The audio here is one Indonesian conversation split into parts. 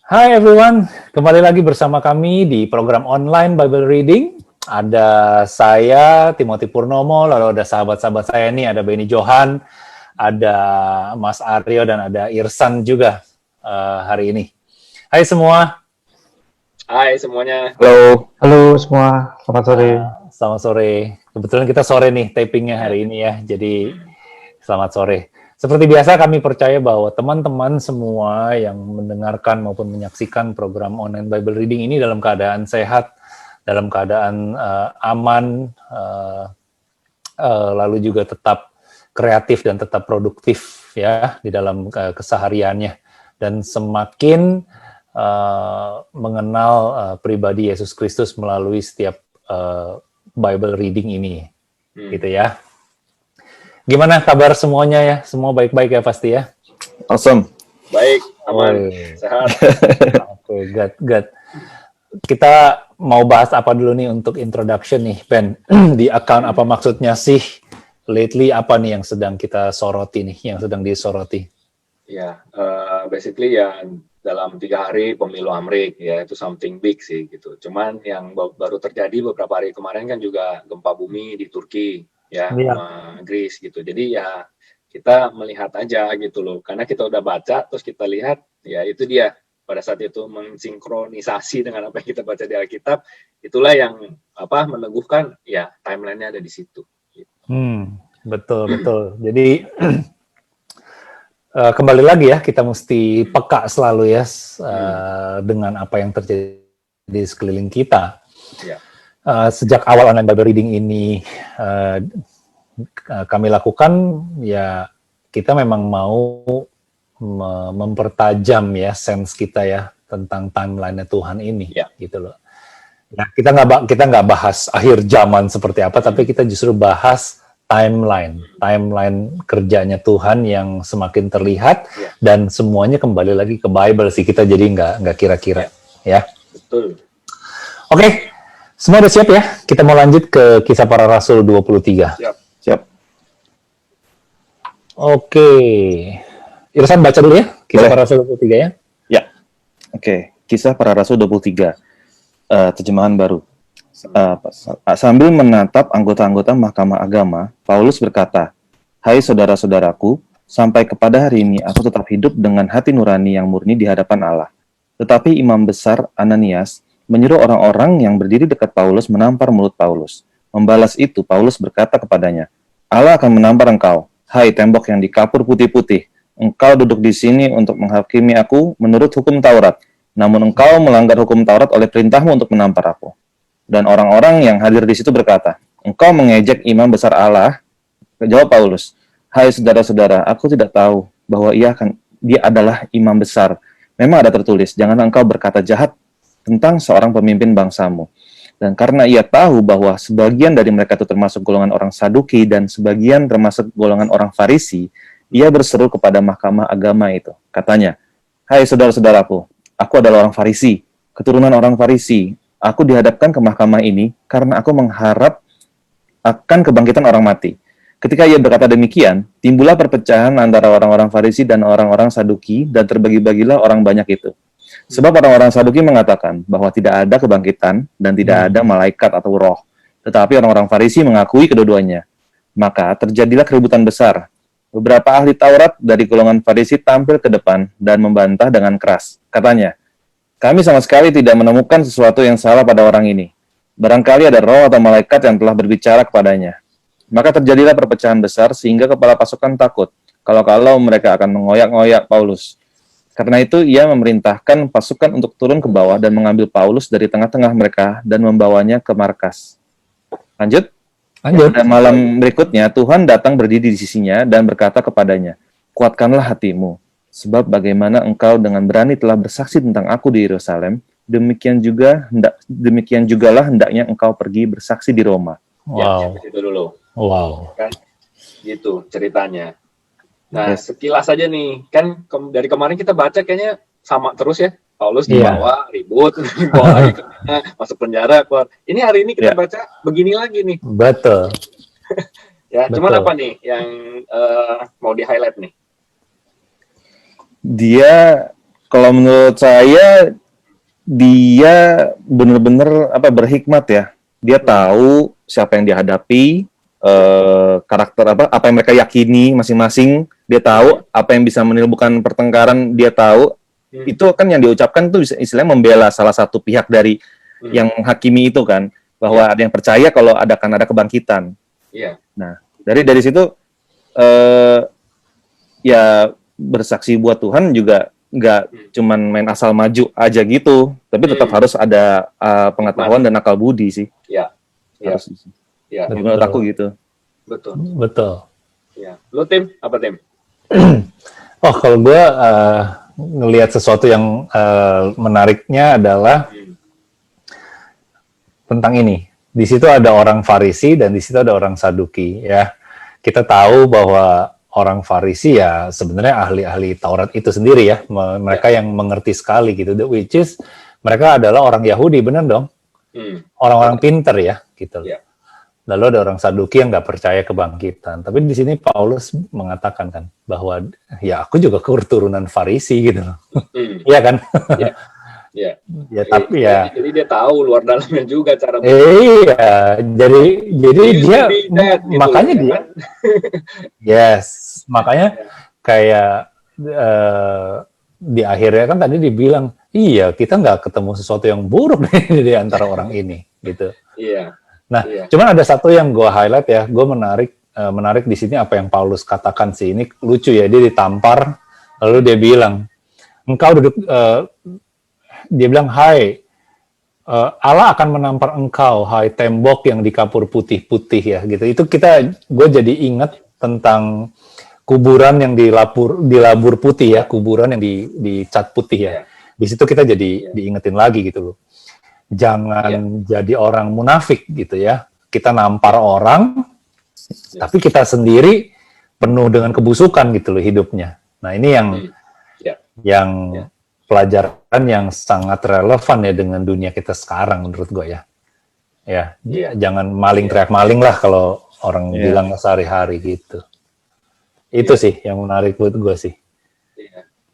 Hai everyone, kembali lagi bersama kami di program online Bible Reading. Ada saya, Timothy Purnomo, lalu ada sahabat-sahabat saya nih, ada Benny Johan, ada Mas Aryo, dan ada Irsan juga hari ini. Hai semua. Hai semuanya. Halo semua, selamat sore. Selamat sore. Kebetulan kita sore nih tapingnya hari ini ya, jadi selamat sore. Seperti biasa kami percaya bahwa teman-teman semua yang mendengarkan maupun menyaksikan program online Bible Reading ini dalam keadaan sehat, dalam keadaan aman, lalu juga tetap kreatif dan tetap produktif ya di dalam kesehariannya, dan semakin mengenal pribadi Yesus Kristus melalui setiap Bible Reading ini, gitu ya. Gimana kabar semuanya ya? Semua baik-baik ya pasti ya? Awesome. Baik, aman, sehat. Oke, good. Kita mau bahas apa dulu nih untuk introduction nih, Ben? Di account apa maksudnya sih? Lately apa nih yang sedang kita soroti nih, yang sedang disoroti? Ya, basically ya dalam 3 hari pemilu Amerika ya, itu something big sih gitu. Cuman yang baru terjadi beberapa hari kemarin kan juga gempa bumi di Turki ya, sama Greece gitu. Jadi ya kita melihat aja gitu loh, karena kita udah baca terus kita lihat ya itu dia pada saat itu mensinkronisasi dengan apa yang kita baca di Alkitab, itulah yang meneguhkan ya timelinenya ada di situ. Gitu. Betul. Jadi kembali lagi ya, kita mesti peka selalu ya dengan apa yang terjadi di sekeliling kita. Ya. Sejak awal online Bible Reading ini kami lakukan, ya kita memang mau mempertajam ya sense kita ya tentang timeline Tuhan ini, gitu loh. Nah, kita nggak bahas akhir zaman seperti apa, tapi kita justru bahas timeline kerjanya Tuhan yang semakin terlihat, dan semuanya kembali lagi ke Bible sih, kita jadi nggak kira-kira ya. Betul. Oke. Semua udah siap ya? Kita mau lanjut ke Kisah Para Rasul 23. Siap. Oke. Irsan baca dulu ya, Kisah Para Rasul 23 ya? Ya. Oke. Kisah Para Rasul 23. Terjemahan baru. Sambil menatap anggota-anggota Mahkamah Agama, Paulus berkata, "Hai saudara-saudaraku, sampai kepada hari ini aku tetap hidup dengan hati nurani yang murni di hadapan Allah. Tetapi imam besar Ananias menyuruh orang-orang yang berdiri dekat Paulus menampar mulut Paulus. Membalas itu, Paulus berkata kepadanya, Allah akan menampar engkau, hai tembok yang dikapur putih-putih. Engkau duduk di sini untuk menghakimi aku menurut hukum Taurat. Namun engkau melanggar hukum Taurat oleh perintahmu untuk menampar aku. Dan orang-orang yang hadir di situ berkata, engkau mengejek imam besar Allah. Jawab Paulus, hai saudara-saudara, aku tidak tahu bahwa dia adalah imam besar. Memang ada tertulis, janganlah engkau berkata jahat tentang seorang pemimpin bangsamu. Dan karena ia tahu bahwa sebagian dari mereka itu termasuk golongan orang Saduki dan sebagian termasuk golongan orang Farisi, ia berseru kepada mahkamah agama itu. Katanya, hai saudara-saudaraku, aku adalah orang Farisi, keturunan orang Farisi. Aku dihadapkan ke mahkamah ini karena aku mengharap akan kebangkitan orang mati. Ketika ia berkata demikian, timbullah perpecahan antara orang-orang Farisi dan orang-orang Saduki, dan terbagi-bagilah orang banyak itu. Sebab orang-orang Saduki mengatakan bahwa tidak ada kebangkitan dan tidak ada malaikat atau roh. Tetapi orang-orang Farisi mengakui kedua-duanya. Maka terjadilah keributan besar. Beberapa ahli Taurat dari golongan Farisi tampil ke depan dan membantah dengan keras. Katanya, kami sama sekali tidak menemukan sesuatu yang salah pada orang ini. Barangkali ada roh atau malaikat yang telah berbicara kepadanya. Maka terjadilah perpecahan besar sehingga kepala pasukan takut kalau mereka akan mengoyak-ngoyak Paulus. Karena itu, ia memerintahkan pasukan untuk turun ke bawah dan mengambil Paulus dari tengah-tengah mereka dan membawanya ke markas. Lanjut. Pada malam berikutnya, Tuhan datang berdiri di sisinya dan berkata kepadanya, kuatkanlah hatimu, sebab bagaimana engkau dengan berani telah bersaksi tentang aku di Yerusalem, demikian jugalah hendaknya engkau pergi bersaksi di Roma. Wow. Ya, itu dulu. Wow. Kan, gitu ceritanya. Nah, sekilas aja nih, kan dari kemarin kita baca kayaknya sama terus ya. Paulus dibawa, ribut, dibawa lagi masuk penjara, keluar. Ini hari ini kita baca begini lagi nih. Betul. Ya, cuman apa nih yang mau di-highlight nih? Dia Kalau menurut saya dia benar-benar berhikmat ya. Dia tahu siapa yang dihadapi, karakter apa yang mereka yakini masing-masing. Dia tahu apa yang bisa menimbulkan pertengkaran. Dia tahu itu kan yang diucapkan itu istilahnya membela salah satu pihak dari yang menghakimi itu kan, bahwa ada yang percaya kalau akan ada kebangkitan. Iya. Nah, dari situ ya bersaksi buat Tuhan juga nggak cuman main asal maju aja gitu, tapi tetap harus ada pengetahuan dan akal budi sih. Iya. Iya. Ya, menurut aku gitu. Betul. Ya. Lo Tim, apa Tim? Oh, kalau gue ngelihat sesuatu yang menariknya adalah tentang ini. Di situ ada orang Farisi dan di situ ada orang Saduki ya. Kita tahu bahwa orang Farisi ya sebenarnya ahli-ahli Taurat itu sendiri ya. Mereka yang mengerti sekali gitu. Which is mereka adalah orang Yahudi, benar dong? Orang-orang pinter ya gitu. Lalu ada orang Saduki yang nggak percaya kebangkitan. Tapi di sini Paulus mengatakan kan bahwa ya aku juga keturunan Farisi gitu loh. Iya kan? Iya. Ya tapi ya. Jadi dia tahu luar dalamnya juga cara. Iya. Jadi dia gitu makanya ya, dia. kan? Yes. Makanya kayak di akhirnya kan tadi dibilang iya kita nggak ketemu sesuatu yang buruk di antara orang ini gitu. Iya. Nah, cuman ada satu yang gue highlight ya, gue menarik di sini apa yang Paulus katakan sih, ini lucu ya, dia ditampar, lalu dia bilang, engkau duduk, dia bilang, hai, Allah akan menampar engkau, hai tembok yang dikapur putih-putih ya, gitu. Itu gue jadi ingat tentang kuburan yang dilabur putih ya, kuburan yang dicat putih ya. Di situ kita jadi diingetin lagi gitu loh. Jangan jadi orang munafik gitu ya. Kita nampar orang, tapi kita sendiri penuh dengan kebusukan gitu loh hidupnya. Nah ini yang pelajaran yang sangat relevan ya dengan dunia kita sekarang menurut gue ya. Ya, jangan maling teriak maling lah kalau orang bilang sehari-hari gitu. Itu sih yang menarik buat gue sih.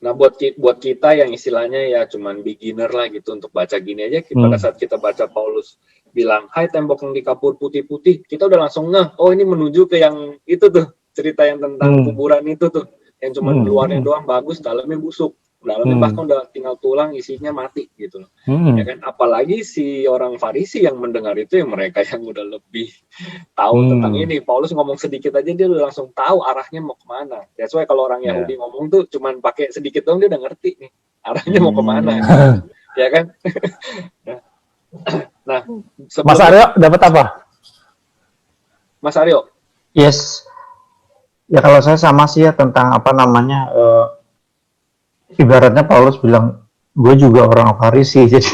Nah buat kita yang istilahnya ya cuman beginner lah gitu untuk baca gini aja, pada saat kita baca Paulus bilang, hai tembok yang dikapur putih-putih, kita udah langsung oh ini menuju ke yang itu tuh, cerita yang tentang kuburan itu tuh, yang cuman luarnya doang bagus, dalamnya busuk, dalamnya bahkan udah tinggal tulang, isinya mati gitu loh. Ya kan, apalagi si orang Farisi yang mendengar itu, yang mereka yang udah lebih tahu tentang ini. Paulus ngomong sedikit aja dia udah langsung tahu arahnya mau kemana. That's why kalau orang Yahudi ngomong tuh cuman pakai sedikit dong dia udah ngerti nih arahnya mau kemana. Ya kan? Nah, Mas Aryo dapat apa? Mas Aryo? Yes. Ya kalau saya sama sih ya tentang ibaratnya Paulus bilang, gue juga orang Farisi, jadi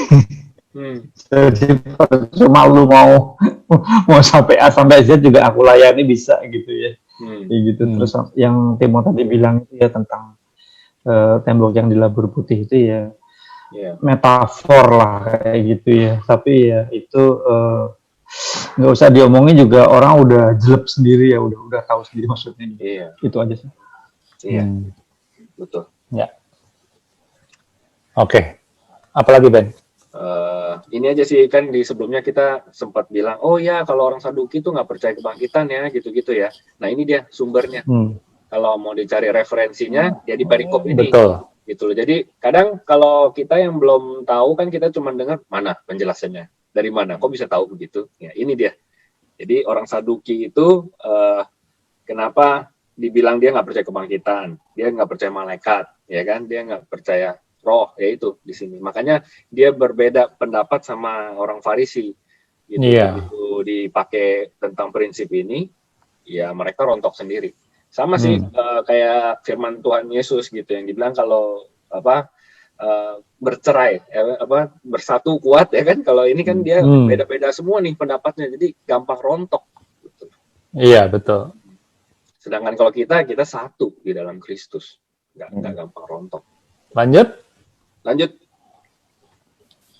cuma lu mau sampai A sampai Z juga aku layani bisa gitu ya. Gitu. Terus yang Timo tadi bilang itu ya tentang tembok yang dilabur putih itu ya metafor lah kayak gitu ya. Tapi ya itu nggak usah diomongin juga orang udah jelek sendiri ya, udah tahu sendiri maksudnya. Itu aja sih. Iya. Betul. Ya. Oke. Apalagi Ben? Ini aja sih kan di sebelumnya kita sempat bilang, oh ya kalau orang Saduki itu nggak percaya kebangkitan ya gitu-gitu ya. Nah ini dia sumbernya. Kalau mau dicari referensinya, ya di perikop ini. Betul. Gitu loh. Jadi kadang kalau kita yang belum tahu kan kita cuma dengar mana penjelasannya, dari mana, kok bisa tahu begitu? Ya ini dia. Jadi orang Saduki itu kenapa dibilang dia nggak percaya kebangkitan, dia nggak percaya malaikat, ya kan? Dia nggak percaya roh, yaitu di sini. Makanya dia berbeda pendapat sama orang Farisi. Gitu. Begitu dipakai tentang prinsip ini, ya mereka rontok sendiri. Sama sih kayak firman Tuhan Yesus gitu yang dibilang kalau bercerai, bersatu kuat ya kan. Kalau ini kan dia beda-beda semua nih pendapatnya, jadi gampang rontok. Gitu. Iya betul. Sedangkan kalau kita satu di dalam Kristus, nggak gampang rontok. Lanjut.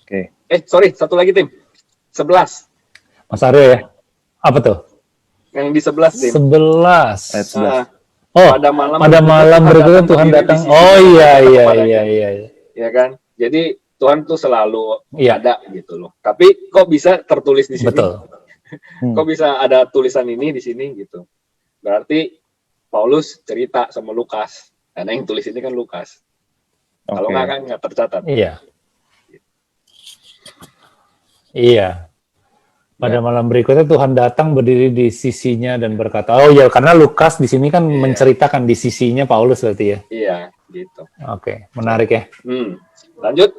Oke. Sorry, satu lagi Tim. 11. Mas Aryo ya. Apa tuh? Yang di 11 Tim. 11. Ayat 11. Oh, pada malam berikutnya Tuhan datang. Oh iya. ya kan? Jadi Tuhan tuh selalu Iya. ada gitu loh. Tapi kok bisa tertulis di sini? Betul. Kok bisa ada tulisan ini di sini gitu? Berarti Paulus cerita sama Lukas. Karena yang tulis ini kan Lukas. Kalau nggak kan nggak tercatat. Iya. Iya. Pada malam berikutnya Tuhan datang berdiri di sisinya dan berkata, oh ya karena Lukas di sini kan menceritakan di sisinya Paulus berarti ya. Iya, gitu. Oke, menarik ya. Lanjut.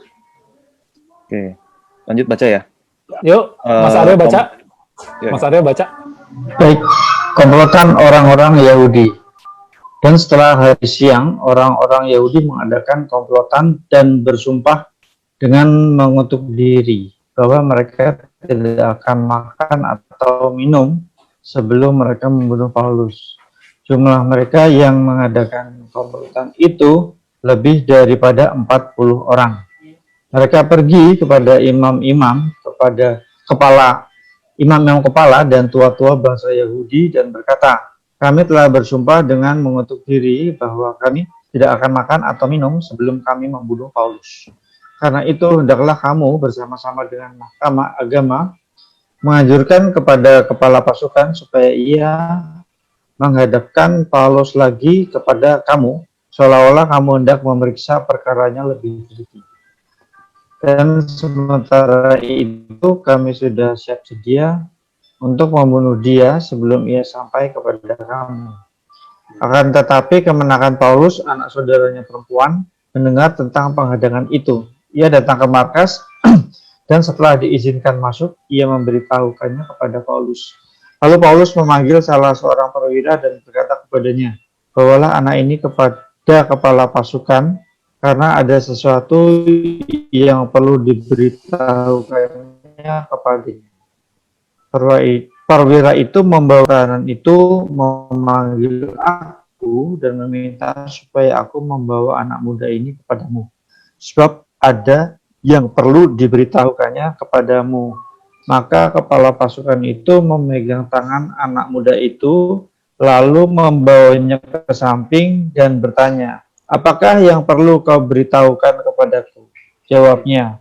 Oke, lanjut baca ya. Yuk, Mas Aryo baca. Mas Aryo baca. Baik, komplotan orang-orang Yahudi. Dan setelah hari siang, orang-orang Yahudi mengadakan komplotan dan bersumpah dengan mengutuk diri bahwa mereka tidak akan makan atau minum sebelum mereka membunuh Paulus. Jumlah mereka yang mengadakan komplotan itu lebih daripada 40 orang. Mereka pergi kepada imam-imam, kepada imam-imam kepala dan tua-tua bangsa Yahudi dan berkata, kami telah bersumpah dengan mengutuk diri bahwa kami tidak akan makan atau minum sebelum kami membunuh Paulus. Karena itu, hendaklah kamu bersama-sama dengan mahkamah agama menganjurkan kepada kepala pasukan supaya ia menghadapkan Paulus lagi kepada kamu, seolah-olah kamu hendak memeriksa perkaranya lebih teliti. Dan sementara itu kami sudah siap sedia untuk membunuh dia sebelum ia sampai kepada kamu. Akan tetapi kemenakan Paulus, anak saudaranya perempuan, mendengar tentang penghadangan itu. Ia datang ke markas dan setelah diizinkan masuk, ia memberitahukannya kepada Paulus. Lalu Paulus memanggil salah seorang perwira dan berkata kepadanya, bawalah anak ini kepada kepala pasukan, karena ada sesuatu yang perlu diberitahukannya kepadanya. Perwira itu membawa tahanan itu memanggil aku dan meminta supaya aku membawa anak muda ini kepadamu. Sebab ada yang perlu diberitahukannya kepadamu. Maka kepala pasukan itu memegang tangan anak muda itu, lalu membawanya ke samping dan bertanya, apakah yang perlu kau beritahukan kepadaku? Jawabnya,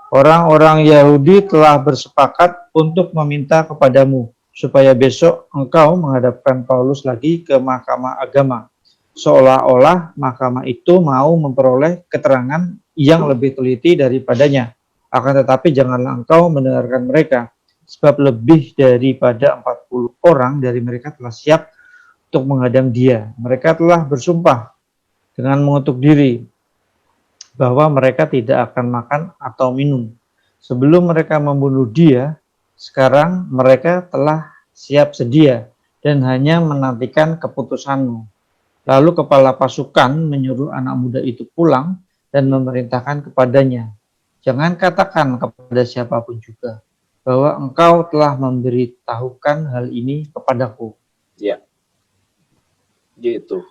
orang-orang Yahudi telah bersepakat untuk meminta kepadamu, supaya besok engkau menghadapkan Paulus lagi ke mahkamah agama. Seolah-olah mahkamah itu mau memperoleh keterangan yang lebih teliti daripadanya. Akan tetapi janganlah engkau mendengarkan mereka, sebab lebih daripada 40 orang dari mereka telah siap untuk menghadang dia. Mereka telah bersumpah dengan mengutuk diri bahwa mereka tidak akan makan atau minum sebelum mereka membunuh dia. Sekarang mereka telah siap sedia dan hanya menantikan keputusanmu. Lalu kepala pasukan menyuruh anak muda itu pulang dan memerintahkan kepadanya, jangan katakan kepada siapapun juga bahwa engkau telah memberitahukan hal ini kepadaku. Ya, gitu.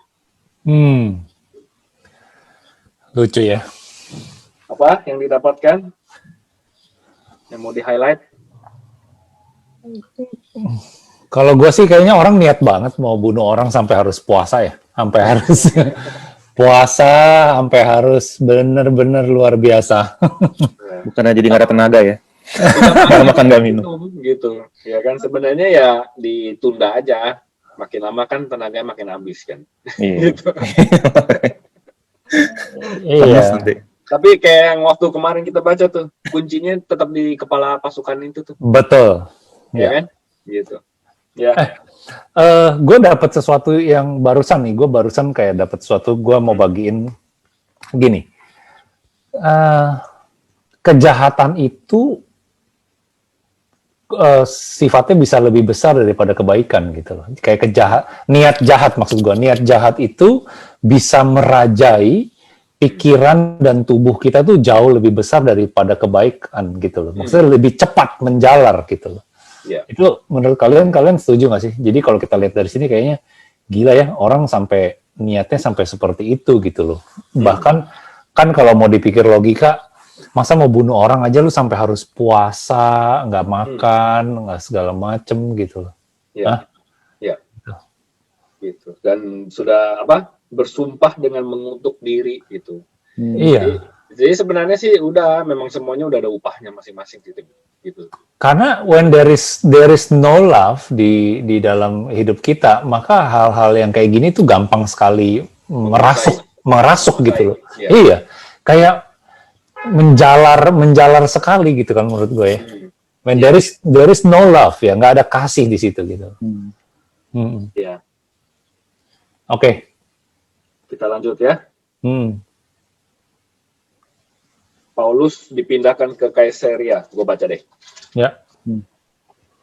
Lucu ya. Apa yang didapatkan? Yang mau di-highlight? Kalau gue sih kayaknya orang niat banget mau bunuh orang sampai harus puasa ya. Sampai harus puasa, sampai harus benar-benar luar biasa. Bukannya jadi nggak ada tenaga ya? Karena makan nggak minum. Gitu. Ya kan sebenarnya ya ditunda aja. Makin lama kan tenaganya makin habis kan. Iya. Gitu. Iya. Tapi kayak yang waktu kemarin kita baca tuh, kuncinya tetap di kepala pasukan itu tuh. Betul. Ya kan? Gitu. Ya. Gue dapat sesuatu yang barusan nih. Gue barusan kayak dapat sesuatu. Gue mau bagiin gini. Kejahatan itu sifatnya bisa lebih besar daripada kebaikan gitu loh. Kayak niat jahat maksud gue. Niat jahat itu bisa merajai pikiran dan tubuh kita tuh jauh lebih besar daripada kebaikan gitu loh. Maksudnya lebih cepat menjalar gitu loh. Yeah. Itu menurut kalian setuju nggak sih? Jadi kalau kita lihat dari sini kayaknya gila ya, orang sampai niatnya sampai seperti itu gitu loh. Bahkan kan kalau mau dipikir logika, masa mau bunuh orang aja lu sampai harus puasa, nggak makan, nggak segala macem gitu loh. Iya. Iya. Gitu. Dan sudah bersumpah dengan mengutuk diri gitu. Iya. Jadi sebenarnya sih memang semuanya udah ada upahnya masing-masing gitu. Karena when there is no love di dalam hidup kita, maka hal-hal yang kayak gini tuh gampang sekali merasuk gitu loh. Ya. Iya, kayak menjalar sekali gitu kan menurut gue ya. When there is no love ya, nggak ada kasih di situ gitu. Ya. Oke. Kita lanjut ya. Paulus dipindahkan ke Kaisarea. Gue baca deh. Ya.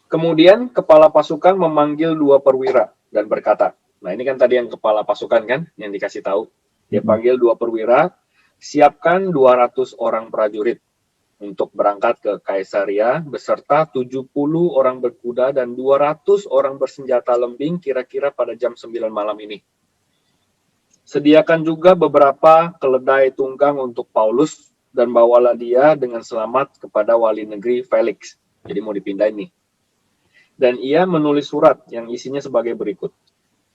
Kemudian kepala pasukan memanggil 2 perwira dan berkata, nah ini kan tadi yang kepala pasukan kan, yang dikasih tahu. Dia panggil 2 perwira, siapkan 200 orang prajurit untuk berangkat ke Kaisarea beserta 70 orang berkuda dan 200 orang bersenjata lembing kira-kira pada jam 9 malam ini. Sediakan juga beberapa keledai tunggang untuk Paulus dan bawalah dia dengan selamat kepada wali negeri Felix. Jadi mau dipindahin nih. Dan ia menulis surat yang isinya sebagai berikut.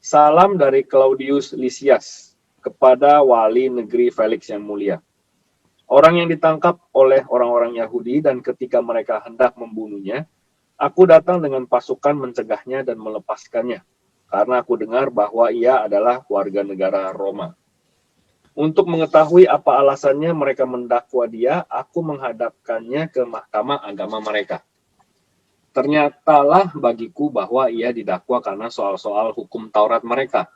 Salam dari Claudius Lysias kepada wali negeri Felix yang mulia. Orang yang ditangkap oleh orang-orang Yahudi dan ketika mereka hendak membunuhnya, aku datang dengan pasukan mencegahnya dan melepaskannya, karena aku dengar bahwa ia adalah warga negara Roma. Untuk mengetahui apa alasannya mereka mendakwa dia, aku menghadapkannya ke mahkamah agama mereka. Ternyatalah bagiku bahwa ia didakwa karena soal-soal hukum Taurat mereka.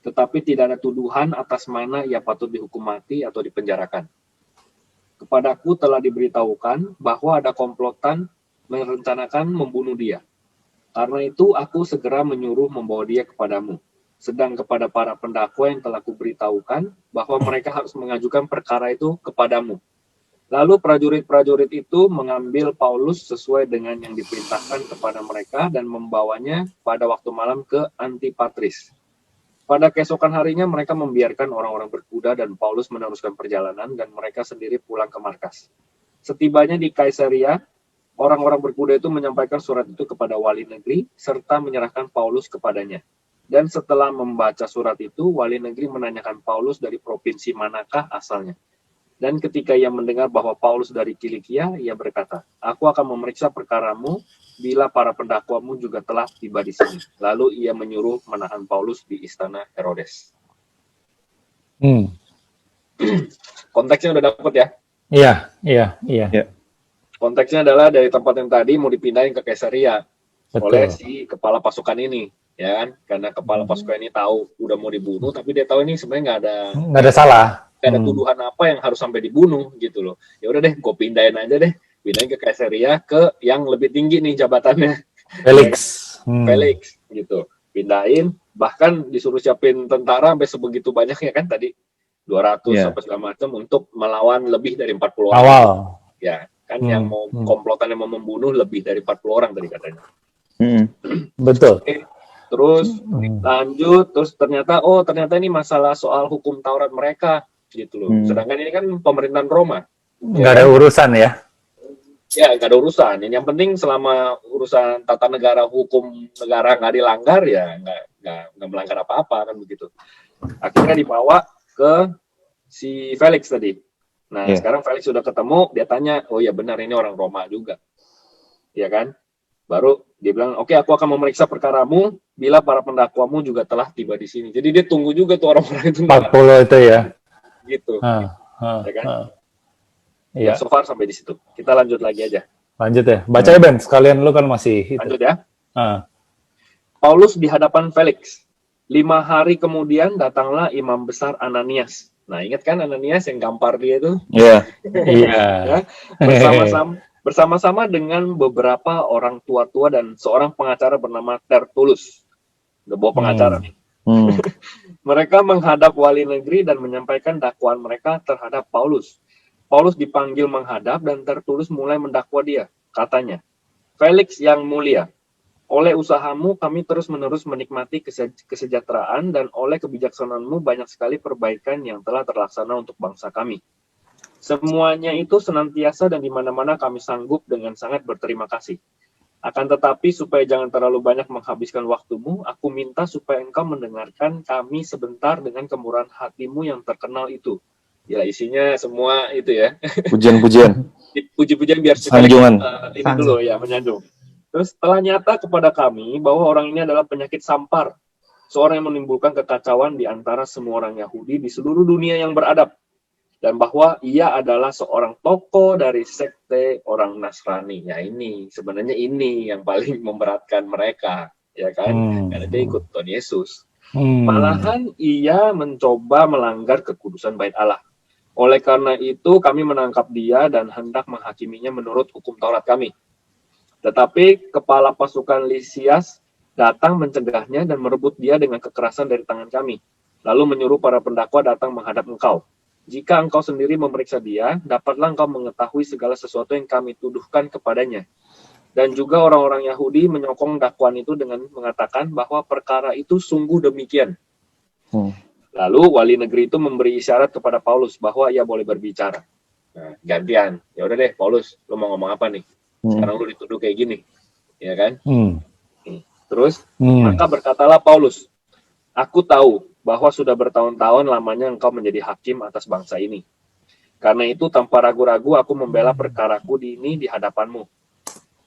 Tetapi tidak ada tuduhan atas mana ia patut dihukum mati atau dipenjarakan. Kepadaku telah diberitahukan bahwa ada komplotan merencanakan membunuh dia. Karena itu aku segera menyuruh membawa dia kepadamu. Sedang kepada para pendakwa yang telah kuberitahukan bahwa mereka harus mengajukan perkara itu kepadamu. Lalu prajurit-prajurit itu mengambil Paulus sesuai dengan yang diperintahkan kepada mereka dan membawanya pada waktu malam ke Antipatris. Pada keesokan harinya mereka membiarkan orang-orang berkuda dan Paulus meneruskan perjalanan dan mereka sendiri pulang ke markas. Setibanya di Kaisarea, orang-orang berkuda itu menyampaikan surat itu kepada wali negeri serta menyerahkan Paulus kepadanya. Dan setelah membaca surat itu, wali negeri menanyakan Paulus dari provinsi manakah asalnya. Dan ketika ia mendengar bahwa Paulus dari Kilikia, ia berkata, aku akan memeriksa perkaramu bila para pendakwamu juga telah tiba di sini. Lalu ia menyuruh menahan Paulus di istana Herodes. Konteksnya udah dapet ya? Iya. Konteksnya adalah dari tempat yang tadi mau dipindahin ke Kaisarea oleh si kepala pasukan ini, ya kan? Karena kepala pasukan ini tahu udah mau dibunuh, tapi dia tahu ini sebenarnya nggak ada salah. Gak ada tuduhan apa yang harus sampai dibunuh gitu loh. Ya udah deh, gue pindahin aja deh. Pindahin ke Kaisarea ke yang lebih tinggi nih jabatannya. Felix gitu. Pindahin, bahkan disuruh siapin tentara sampai sebegitu banyak ya kan tadi. 200 sampai segala macam untuk melawan lebih dari 40 orang. Awal. Ya, kan yang mau komplotan yang mau membunuh lebih dari 40 orang tadi katanya. Betul. Oke. Terus lanjut, terus ternyata ini masalah soal hukum Taurat mereka. Gitu loh. Sedangkan ini kan pemerintahan Roma. Nggak ada urusan ya? Ya, nggak ada urusan. Ini yang penting selama urusan tata negara, hukum negara nggak dilanggar, ya nggak melanggar apa-apa, kan begitu. Akhirnya dibawa ke si Felix tadi. Nah, sekarang Felix sudah ketemu, dia tanya, oh ya benar ini orang Roma juga. Ya kan? Baru dia bilang, oke, aku akan memeriksa perkaramu bila para pendakwamu juga telah tiba di sini. Jadi dia tunggu juga tuh orang-orang itu. 40 itu ya? Gitu. Ya kan? Iya. So far sampai di situ. Kita lanjut lagi aja. Lanjut ya. Baca ya Ben, sekalian lu kan masih itu. Lanjut ya. Paulus di hadapan Felix. 5 hari kemudian datanglah imam besar Ananias. Nah, ingat kan Ananias yang gampar dia itu? Iya. Bersama-sama dengan beberapa orang tua-tua dan seorang pengacara bernama Tertulus. Udah bawa pengacara nih. Mereka menghadap wali negeri dan menyampaikan dakwaan mereka terhadap Paulus. Paulus dipanggil menghadap dan Tertulus mulai mendakwa dia. Katanya, Felix yang mulia, oleh usahamu kami terus-menerus menikmati kesejahteraan dan oleh kebijaksanaanmu banyak sekali perbaikan yang telah terlaksana untuk bangsa kami. Semuanya itu senantiasa dan di mana-mana kami sanggup dengan sangat berterima kasih. Akan tetapi supaya jangan terlalu banyak menghabiskan waktumu, aku minta supaya engkau mendengarkan kami sebentar dengan kemurahan hatimu yang terkenal itu. Ya isinya semua itu ya. Pujian-pujian. Puji-pujian biar Sanjungan. ini dulu ya, menyanjung. Terus telah nyata kepada kami bahwa orang ini adalah penyakit sampar, seorang yang menimbulkan kekacauan di antara semua orang Yahudi di seluruh dunia yang beradab, dan bahwa ia adalah seorang tokoh dari sekte orang Nasrani. Ya ini sebenarnya ini yang paling memberatkan mereka, ya kan? Karena dia ikut Tuhan Yesus. Malahan ia mencoba melanggar kekudusan bait Allah. Oleh karena itu kami menangkap dia dan hendak menghakiminya menurut hukum Taurat kami. Tetapi kepala pasukan Lisias datang mencegahnya dan merebut dia dengan kekerasan dari tangan kami. Lalu menyuruh para pendakwa datang menghadap engkau. Jika engkau sendiri memeriksa dia, dapatlah engkau mengetahui segala sesuatu yang kami tuduhkan kepadanya. Dan juga orang-orang Yahudi menyokong dakwaan itu dengan mengatakan bahwa perkara itu sungguh demikian. Lalu wali negeri itu memberi isyarat kepada Paulus bahwa ia boleh berbicara. Nah, gantian. Ya udah deh, Paulus, lu mau ngomong apa nih? Sekarang lu dituduh kayak gini, ya kan? Terus, maka berkatalah Paulus, aku tahu bahwa sudah bertahun-tahun lamanya engkau menjadi hakim atas bangsa ini. Karena itu tanpa ragu-ragu aku membela perkaraku ini di hadapanmu.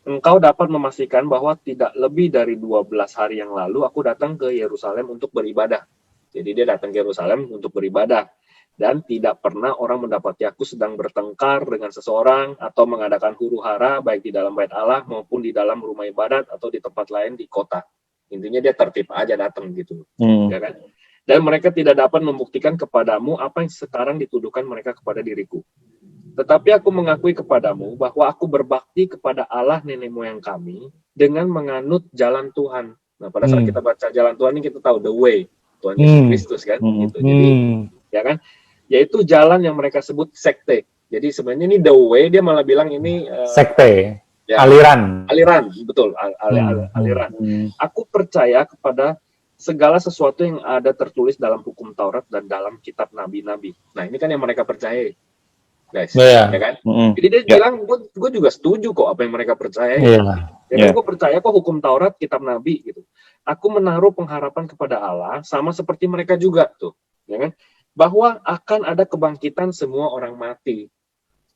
Engkau dapat memastikan bahwa tidak lebih dari 12 hari yang lalu aku datang ke Yerusalem untuk beribadah. Jadi dia datang ke Yerusalem untuk beribadah. Dan tidak pernah orang mendapati aku sedang bertengkar dengan seseorang atau mengadakan huru-hara baik di dalam bait Allah maupun di dalam rumah ibadat atau di tempat lain di kota. Intinya dia tertib aja datang gitu, ya kan? Dan mereka tidak dapat membuktikan kepadamu apa yang sekarang dituduhkan mereka kepada diriku. Tetapi aku mengakui kepadamu bahwa aku berbakti kepada Allah nenek moyang kami dengan menganut jalan Tuhan. Nah, pada saat kita baca jalan Tuhan ini kita tahu the way Tuhan Yesus Kristus kan, gitu. Jadi, ya kan? Yaitu jalan yang mereka sebut sekte. Jadi sebenarnya ini the way, dia malah bilang ini sekte, ya, aliran, betul, aliran. Aku percaya kepada segala sesuatu yang ada tertulis dalam hukum Taurat dan dalam kitab nabi-nabi. Nah ini kan yang mereka percaya, guys, ya kan? Jadi dia bilang, gue juga setuju kok apa yang mereka percaya. Jadi gue percaya kok hukum Taurat, kitab nabi gitu. Aku menaruh pengharapan kepada Allah sama seperti mereka juga tuh, ya kan? Bahwa akan ada kebangkitan semua orang mati.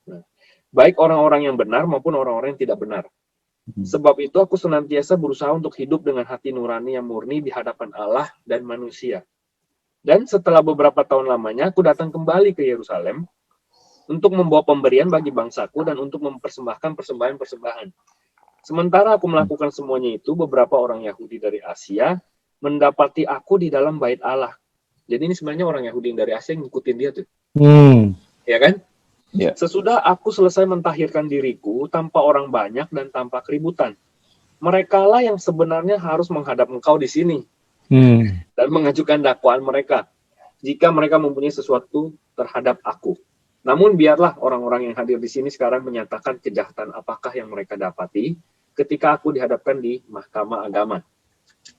Nah, baik orang-orang yang benar maupun orang-orang yang tidak benar. Sebab itu aku senantiasa berusaha untuk hidup dengan hati nurani yang murni di hadapan Allah dan manusia. Dan setelah beberapa tahun lamanya, aku datang kembali ke Yerusalem untuk membawa pemberian bagi bangsaku dan untuk mempersembahkan persembahan-persembahan. Sementara aku melakukan semuanya itu, beberapa orang Yahudi dari Asia mendapati aku di dalam bait Allah. Jadi ini sebenarnya orang Yahudi yang dari Asia yang ngikutin dia tuh. Ya kan? Sesudah aku selesai mentahirkan diriku tanpa orang banyak dan tanpa keributan. Merekalah yang sebenarnya harus menghadap engkau di sini. Dan mengajukan dakwaan mereka. Jika mereka mempunyai sesuatu terhadap aku. Namun biarlah orang-orang yang hadir di sini sekarang menyatakan kejahatan apakah yang mereka dapati ketika aku dihadapkan di mahkamah agama.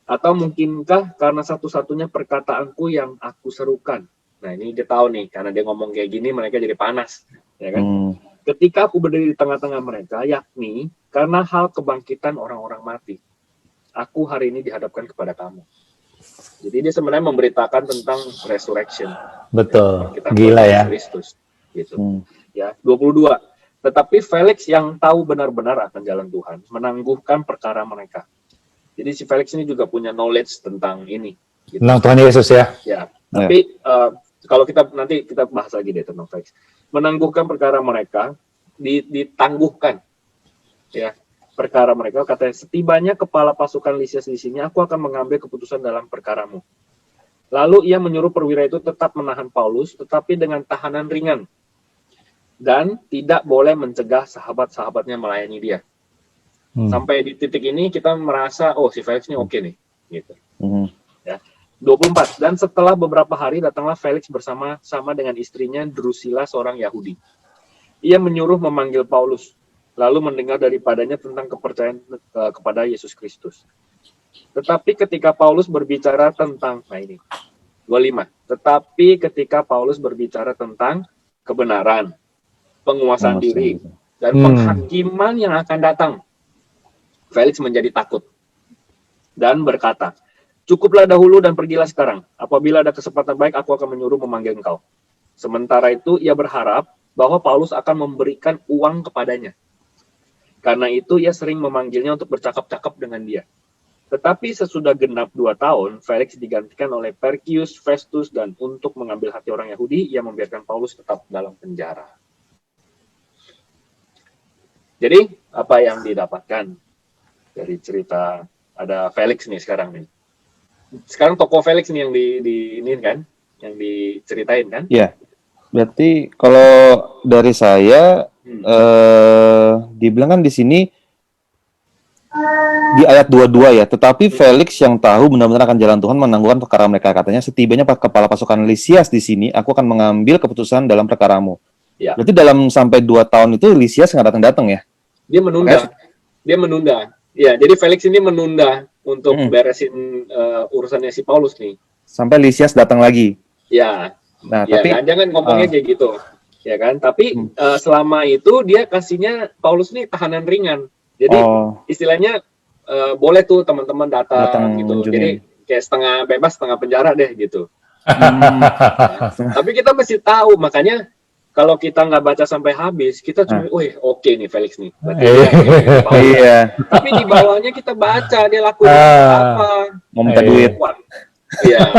Atau mungkinkah karena satu-satunya perkataanku yang aku serukan. Nah ini dia tahu nih, karena dia ngomong kayak gini mereka jadi panas, ya kan? Ketika aku berdiri di tengah-tengah mereka, yakni karena hal kebangkitan orang-orang mati. Aku hari ini dihadapkan kepada kamu. Jadi dia sebenarnya memberitakan tentang resurrection. Betul, ya, gila ya. Kristus, gitu. Ya, 22. Tetapi Felix yang tahu benar-benar akan jalan Tuhan, menangguhkan perkara mereka. Jadi si Felix ini juga punya knowledge tentang ini. Gitu. Tentang Tuhan Yesus ya. Ya. Tapi kalau nanti kita bahas lagi deh tentang Felix. Menangguhkan perkara mereka, ditangguhkan. Ya, perkara mereka. Katanya setibanya kepala pasukan Lisias di sini, aku akan mengambil keputusan dalam perkaramu. Lalu ia menyuruh perwira itu tetap menahan Paulus, tetapi dengan tahanan ringan. Dan tidak boleh mencegah sahabat-sahabatnya melayani dia. Sampai di titik ini kita merasa si Felix ini oke nih gitu. Ya. 24. Dan setelah beberapa hari datanglah Felix bersama-sama dengan istrinya Drusilla seorang Yahudi. Ia menyuruh memanggil Paulus lalu mendengar daripadanya tentang kepercayaan kepada Yesus Kristus. Tetapi ketika Paulus berbicara tentang 25. Tetapi ketika Paulus berbicara tentang kebenaran, penguasaan diri dan penghakiman yang akan datang, Felix menjadi takut dan berkata, cukuplah dahulu dan pergilah sekarang. Apabila ada kesempatan baik, aku akan menyuruh memanggil engkau. Sementara itu ia berharap bahwa Paulus akan memberikan uang kepadanya. Karena itu ia sering memanggilnya untuk bercakap-cakap dengan dia. Tetapi sesudah genap 2 tahun, Felix digantikan oleh Perkius Festus dan untuk mengambil hati orang Yahudi, ia membiarkan Paulus tetap dalam penjara. Jadi, apa yang didapatkan dari cerita ada Felix nih sekarang nih. Sekarang tokoh Felix nih yang ini kan, yang diceritain kan? Iya. Berarti kalau dari saya dibilang kan di sini di ayat 22 ya, tetapi Felix yang tahu benar-benar akan jalan Tuhan menangguhkan perkara mereka, katanya setibanya kepala pasukan Lisias di sini, aku akan mengambil keputusan dalam perkaramu. Ya. Berarti dalam sampai 2 tahun itu Lisias nggak datang-datang ya? Dia menunda. Ya, jadi Felix ini menunda untuk beresin urusannya si Paulus nih. Sampai Lisias datang lagi. Ya. Nah, Ya, tapi kan? Jangan ngomongnya kayak gitu. Ya kan? Tapi selama itu dia kasihnya Paulus nih tahanan ringan. Jadi istilahnya boleh tuh teman-teman datang gitu. kunjungin. Jadi kayak setengah bebas, setengah penjara deh gitu. Tapi kita mesti tahu, makanya kalau kita nggak baca sampai habis, kita cuma, wih oke nih Felix nih. Berarti Iya. Tapi di bawahnya kita baca dia lakuin apa. Mau minta duit. Iya.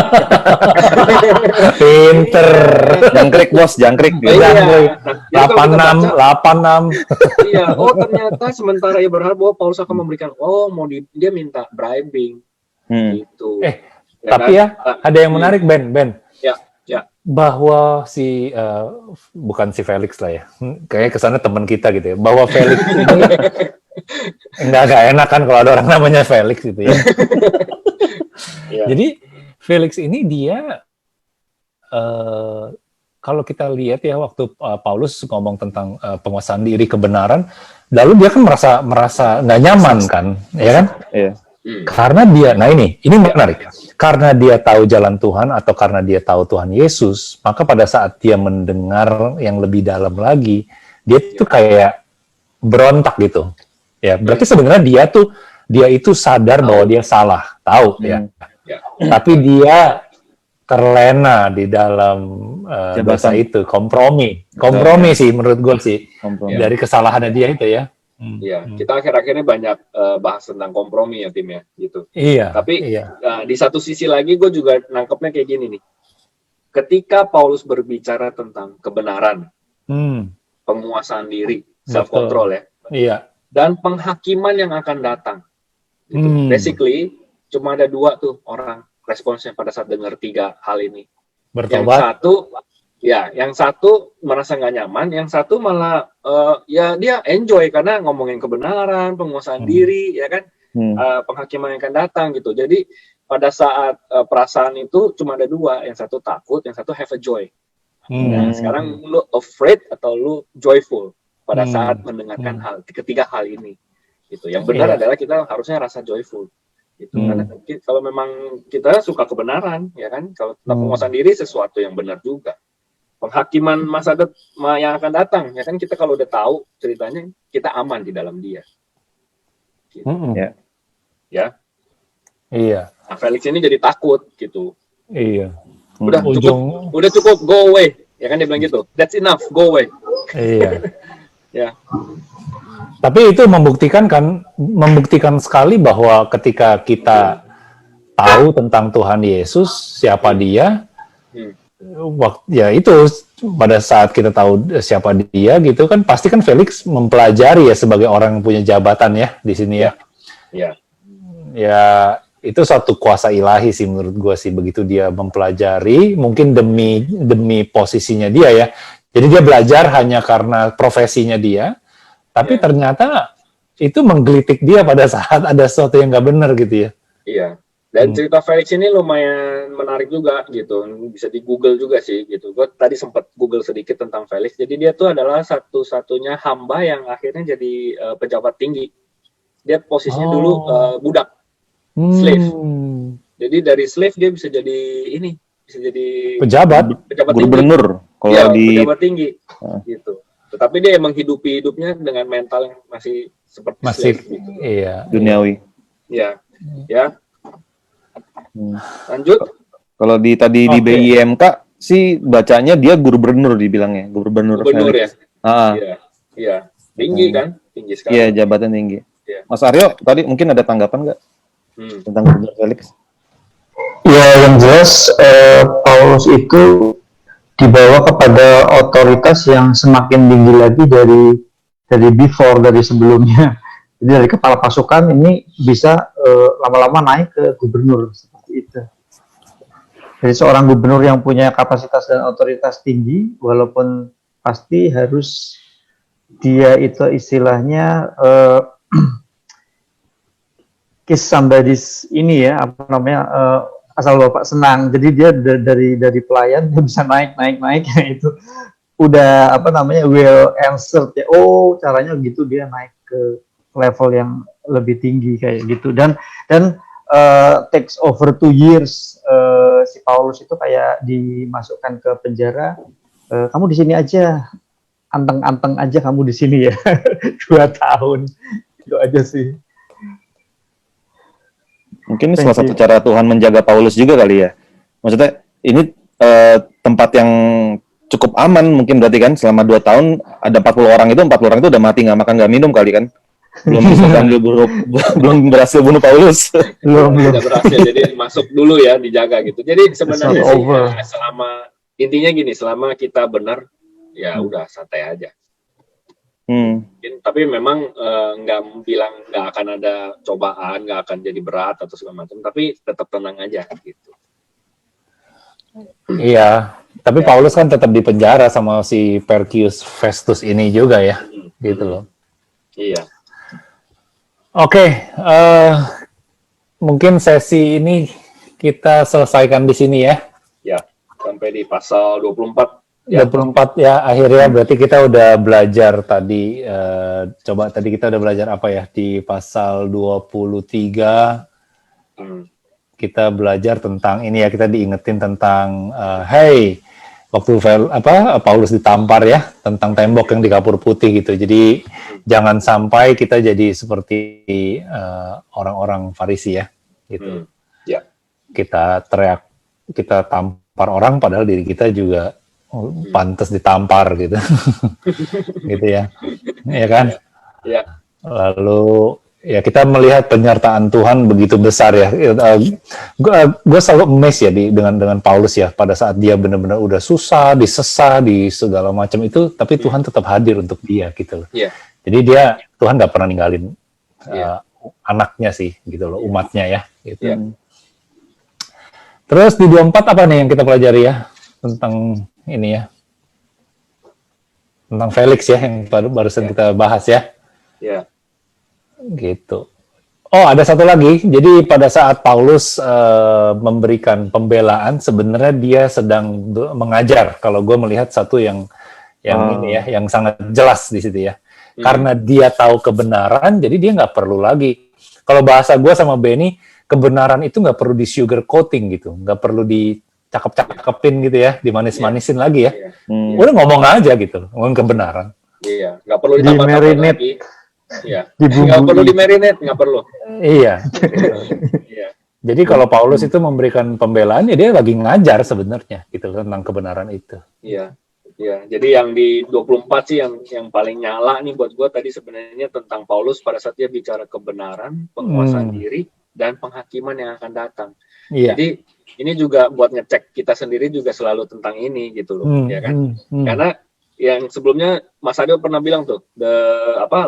Pinter. Jangkrik bos, jangkrik. Iya. 86. Iya. Oh ternyata sementara ia berharap bahwa Paulus akan memberikan, dia minta bribing. Gitu. Tapi kan? Ada yang menarik Ben. Ya. Bahwa bukan si Felix lah ya, kayaknya kesana teman kita gitu ya, bahwa Felix ini nggak enak kan kalau ada orang namanya Felix gitu ya. Ya. Jadi Felix ini dia kalau kita lihat ya waktu Paulus ngomong tentang penguasaan diri kebenaran, lalu dia kan merasa nggak nyaman kan, ya kan? Iya. Karena dia, ini menarik. Karena dia tahu jalan Tuhan atau karena dia tahu Tuhan Yesus, maka pada saat dia mendengar yang lebih dalam lagi, dia tuh kayak berontak gitu. Ya, berarti sebenarnya dia itu sadar bahwa dia salah, tahu ya. Tapi dia terlena di dalam dosa itu, kompromi sih menurut gue sih. Dari kesalahannya dia itu ya. Iya, kita akhir-akhir ini banyak bahas tentang kompromi ya tim ya, gitu. Iya. Tapi di satu sisi lagi gue juga nangkepnya kayak gini nih. Ketika Paulus berbicara tentang kebenaran, penguasaan diri, self-control ya, iya. dan penghakiman yang akan datang. Gitu. Basically, cuma ada 2 tuh orang responsnya pada saat dengar 3 hal ini. Bertobat. Yang satu merasa nggak nyaman, yang satu malah dia enjoy karena ngomongin kebenaran, penguasaan diri, ya kan, penghakiman yang akan datang gitu. Jadi pada saat perasaan itu cuma ada 2, yang satu takut, yang satu have a joy. Nah, sekarang lu afraid atau lu joyful pada saat mendengarkan ketiga hal ini. Gitu. Yang benar adalah kita harusnya rasa joyful. Gitu. Karena kalau memang kita suka kebenaran, ya kan, kalau penguasaan diri sesuatu yang benar juga. Penghakiman masa yang akan datang, ya kan, kita kalau udah tahu ceritanya, kita aman di dalam dia. Gitu. Ya. Iya. Nah, Felix ini jadi takut gitu. Iya. Udah cukup, go away. Ya kan dia bilang gitu. That's enough, go away. Iya. Ya. Tapi itu membuktikan sekali bahwa ketika kita tahu tentang Tuhan Yesus, siapa dia, ya itu pada saat kita tahu siapa dia gitu kan, pasti kan Felix mempelajari ya sebagai orang yang punya jabatan ya di sini ya. Ya itu satu kuasa ilahi sih menurut gue sih, begitu dia mempelajari mungkin demi posisinya dia ya. Jadi dia belajar hanya karena profesinya dia, tapi ternyata itu menggelitik dia pada saat ada sesuatu yang nggak benar gitu ya. Iya. Dan cerita Felix ini lumayan menarik juga gitu, bisa di Google juga sih gitu. Gue tadi sempat Google sedikit tentang Felix. Jadi dia tuh adalah satu-satunya hamba yang akhirnya jadi pejabat tinggi. Dia posisinya dulu budak, slave. Jadi dari slave dia bisa jadi pejabat gubernur. Kalau pejabat tinggi, gitu. Tetapi dia emang hidupi hidupnya dengan mental yang masih seperti slave, gitu. Iya, duniawi. Iya, ya. Lanjut. Kalau tadi di BIMK sih bacanya dia gubernur dibilangnya, gubernur ya. Felix. Iya. Tinggi kan? Tinggi sekali. Iya, jabatan tinggi. Iya. Mas Aryo, tadi mungkin ada tanggapan nggak tentang gubernur Felix? Ya, yang jelas Paulus itu dibawa kepada otoritas yang semakin tinggi lagi dari sebelumnya. Jadi dari kepala pasukan ini bisa lama-lama naik ke gubernur seperti itu. Jadi seorang gubernur yang punya kapasitas dan otoritas tinggi, walaupun pasti harus dia itu istilahnya kiss somebody's ini ya, apa namanya, asal bapak senang. Jadi dia dari pelayan dia bisa naik itu udah apa namanya well answered ya. Oh, caranya gitu dia naik ke level yang lebih tinggi kayak gitu. Dan takes over 2 years si Paulus itu kayak dimasukkan ke penjara. Kamu di sini aja, anteng-anteng aja kamu di sini ya. 2 tahun itu aja sih. Mungkin ini salah satu cara Tuhan menjaga Paulus juga kali ya. Maksudnya ini tempat yang cukup aman mungkin berarti kan selama 2 tahun ada 40 orang itu udah mati nggak makan nggak minum kali kan. Belum berhasil bunuh Paulus. Belum berhasil, jadi masuk dulu ya, dijaga gitu. Jadi sebenarnya sih ya, selama intinya gini, selama kita benar ya udah santai aja. Tapi memang nggak bilang nggak akan ada cobaan, nggak akan jadi berat atau segala macam, tapi tetap tenang aja gitu. Iya, tapi Paulus kan tetap di penjara sama si Perkius Festus ini juga ya, gitu loh. Iya. Oke, mungkin sesi ini kita selesaikan di sini ya. Ya, sampai di pasal 24. 24 ya akhirnya berarti kita udah belajar tadi, coba tadi kita udah belajar apa ya di pasal 23. Kita belajar tentang ini ya, kita diingetin tentang hey, waktu Paulus ditampar ya, tentang tembok yang di kapur putih gitu. Jadi jangan sampai kita jadi seperti orang-orang Farisi ya gitu. Kita teriak, kita tampar orang padahal diri kita juga pantas ditampar gitu. Gitu ya. Ya kan? Iya. Lalu ya kita melihat penyertaan Tuhan begitu besar ya. Gue selalu amazed ya dengan Paulus ya, pada saat dia benar-benar udah susah, disesah, di segala macam itu, tapi Tuhan tetap hadir untuk dia gitu loh. Yeah. Jadi Tuhan nggak pernah ninggalin anaknya sih gitu loh, umatnya ya gitu. Yeah. Terus di 24 apa nih yang kita pelajari ya tentang ini ya, tentang Felix ya yang barusan kita bahas ya. Iya. Gitu. Oh, ada satu lagi. Jadi pada saat Paulus memberikan pembelaan, sebenarnya dia sedang mengajar. Kalau gue melihat satu yang ini ya, yang sangat jelas di situ ya. Karena dia tahu kebenaran, jadi dia nggak perlu lagi. Kalau bahasa gue sama Benny, kebenaran itu nggak perlu di sugar coating gitu, nggak perlu dicakep-cakepin gitu ya, dimanis-manisin lagi ya. Udah ngomong aja gitu, ngomong kebenaran. Iya, nggak perlu ditambah-tambah lagi. Iya, nggak perlu di-marinate, nggak perlu. Iya. Jadi kalau Paulus itu memberikan pembelaan, ya dia lagi ngajar sebenarnya gitu tentang kebenaran itu. Iya. Ya, jadi yang di 24 sih yang paling nyala nih buat gue tadi sebenarnya tentang Paulus pada saat dia bicara kebenaran, penguasaan diri, dan penghakiman yang akan datang. Iya. Jadi ini juga buat ngecek kita sendiri juga selalu tentang ini gitu loh, ya kan? Karena yang sebelumnya Mas Ado pernah bilang tuh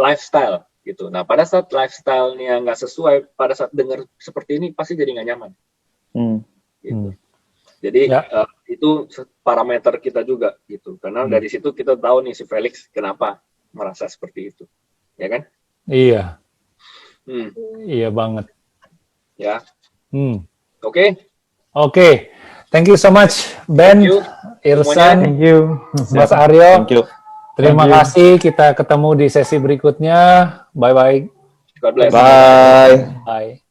lifestyle gitu. Nah pada saat lifestyle-nya nggak sesuai, pada saat dengar seperti ini pasti jadi nggak nyaman. Gitu. Jadi itu parameter kita juga gitu. Karena dari situ kita tahu nih si Felix kenapa merasa seperti itu, ya kan? Iya. Iya banget. Ya. Oke. Thank you so much, Ben, Irsan, Thank you, Mas Aryo. Thank you. Terima kasih. Kita ketemu di sesi berikutnya. Bye bye. God bless. Bye. Bye.